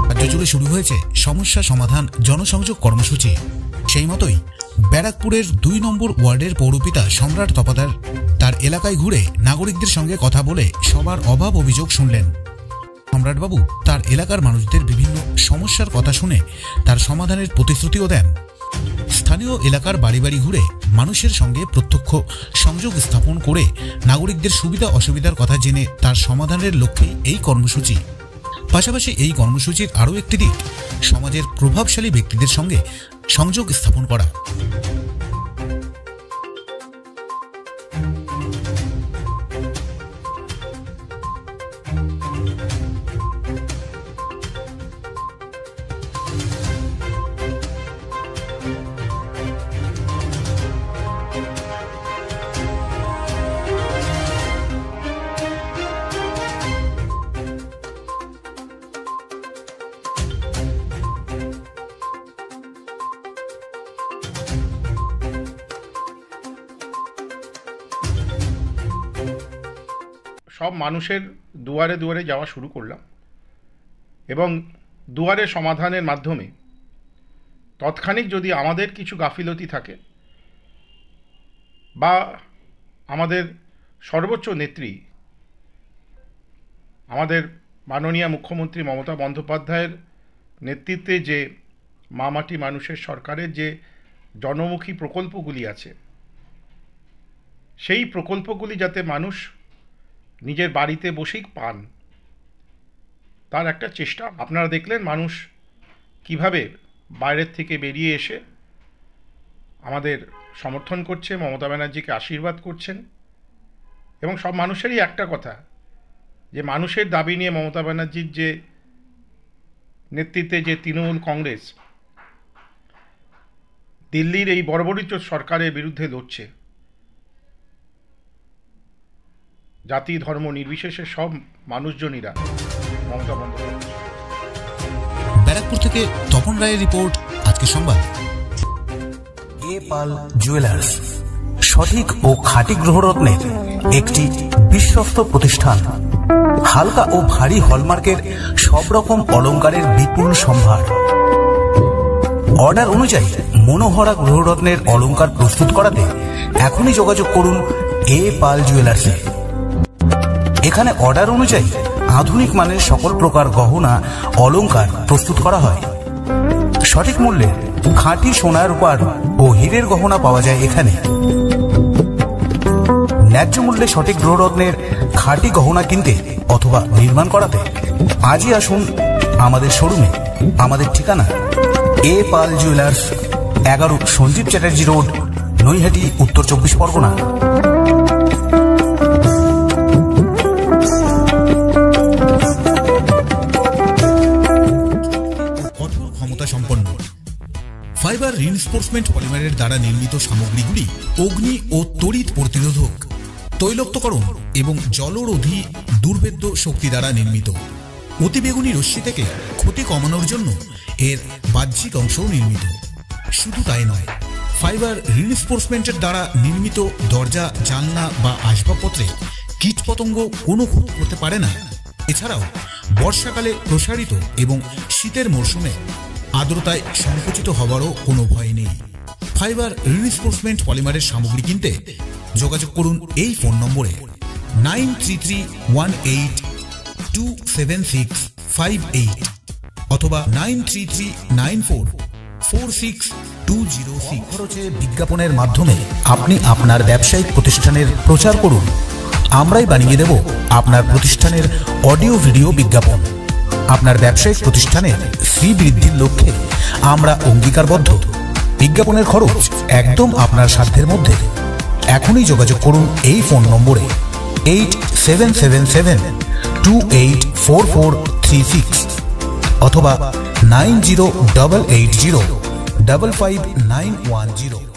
রাজ্য জুড়ে শুরু হয়েছে সমস্যা সমাধান জনসংযোগ কর্মসূচি। সেই মতোই ব্যারাকপুরের ২ নম্বর ওয়ার্ডের পৌরপিতা সম্রাট তপাদার তার এলাকায় ঘুরে নাগরিকদের সঙ্গে কথা বলে সবার অভাব অভিযোগ শুনলেন। সম্রাটবাবু তার এলাকার মানুষদের বিভিন্ন সমস্যার কথা শুনে তার সমাধানের প্রতিশ্রুতিও দেন। স্থানীয় এলাকার বাড়ি বাড়ি ঘুরে মানুষের সঙ্গে প্রত্যক্ষ সংযোগ স্থাপন করে নাগরিকদের সুবিধা অসুবিধার কথা জেনে তার সমাধানের লক্ষ্যে এই কর্মসূচি। পাশাপাশি এই কর্মসূচির আরও একটি দিক সমাজের প্রভাবশালী ব্যক্তিদের সঙ্গে সংযোগ স্থাপন করা। সব মানুষের দুয়ারে দুয়ারে যাওয়া শুরু করলাম এবং দুয়ারে সমাধানের মাধ্যমে তৎক্ষণিক যদি আমাদের কিছু গাফিলতি থাকে বা আমাদের সর্বোচ্চ নেত্রী আমাদের মাননীয় মুখ্যমন্ত্রী মমতা বন্দ্যোপাধ্যায়ের নেতৃত্বে যে মা মাটি মানুষের সরকারের যে জনমুখী প্রকল্পগুলি আছে সেই প্রকল্পগুলি যাতে মানুষ নিজের বাড়িতে বসেই পান তার একটা চেষ্টা। আপনারা দেখলেন মানুষ কিভাবে বাইরের থেকে বেরিয়ে এসে আমাদের সমর্থন করছে, মমতা ব্যানার্জিকে আশীর্বাদ করছেন এবং সব মানুষেরই একটা কথা যে মানুষের দাবি নিয়ে মমতা ব্যানার্জির যে নেতৃত্বে যে তৃণমূল কংগ্রেস দিল্লির এই বর্বরিত সরকারের বিরুদ্ধে লড়ছে, জাতি ধর্ম নির্বিশেষে সব মানুষজনীরা মমতা বন্দ্যোপাধ্যায়। ব্যারাকপুর থেকে তপন রায়ের রিপোর্ট, আজকের সংবাদ। এ পাল জুয়েলার্স সঠিক ও খাঁটি গ্রহরত্নের একটি বিশ্বস্ত প্রতিষ্ঠান। হালকা ও ভারী হলমার্কের সব রকম অলংকারের বিপুল সম্ভার। অর্ডার অনুযায়ী মনোহরা গ্রহরত্নের অলংকার প্রস্তুত করাতে এখনই যোগাযোগ করুন এ পাল জুয়েলার্সে। এখানে অর্ডার অনুযায়ী আধুনিক মানের সকল প্রকার গহনা অলংকার প্রস্তুত করা হয়। সঠিক মূল্যে খাঁটি সোনার রূপার ও হীরের গহনা পাওয়া যায় এখানে। ন্যায্য মূল্যে সঠিক গ্রহরত্নের খাঁটি গহনা কিনতে অথবা নির্মাণ করাতে আজই আসুন আমাদের শোরুমে। আমাদের ঠিকানা এ পাল জুয়েলার্স, 11 সঞ্জীব চ্যাটার্জি রোড, নৈহাটি, উত্তর 24 পরগনা। সম্পন্ন ফাইবার রিইনফোর্সমেন্ট পলিমারের দ্বারা নির্মিত সামগ্রীগুলি অগ্নি ও তড়িৎ প্রতিরোধক, তৈলক্তকরণ এবং জলরোধী দুর্ভেদ্য শক্তি দ্বারা নির্মিত। অতিবেগুনি রশ্মি থেকে ক্ষতি কমানোর জন্য এর বাহ্যিক অংশও নির্মিত। শুধু তাই নয়, ফাইবার রিইনফোর্সমেন্টের দ্বারা নির্মিত দরজা, জানলা বা আসবাবপত্রে কীটপতঙ্গ কোনো ক্ষতি করতে পারে না। এছাড়াও বর্ষাকালে প্রসারিত এবং শীতের মরশুমে আর্দ্রতায় সংকুচিত হওয়ারও কোনো ভয় নেই। ফাইবার রিইনফোর্সমেন্ট পলিমারের সামগ্রী কিনতে যোগাযোগ করুন এই ফোন নম্বরে 9331827658 অথবা 9339446206। খরচে বিজ্ঞাপনের মাধ্যমে আপনি আপনার ব্যবসায়িক প্রতিষ্ঠানের প্রচার করুন। আমরাই বানিয়ে দেব আপনার প্রতিষ্ঠানের অডিও ভিডিও বিজ্ঞাপন। আপনার ব্যবসায়িক প্রতিষ্ঠানের শ্রীবৃদ্ধির লক্ষ্যে আমরা অঙ্গীকারবদ্ধ। বিজ্ঞাপনের খরচ একদম আপনার সাধ্যের মধ্যে। এখনই যোগাযোগ করুন এই ফোন নম্বরে 8777284436 অথবা 9088055910।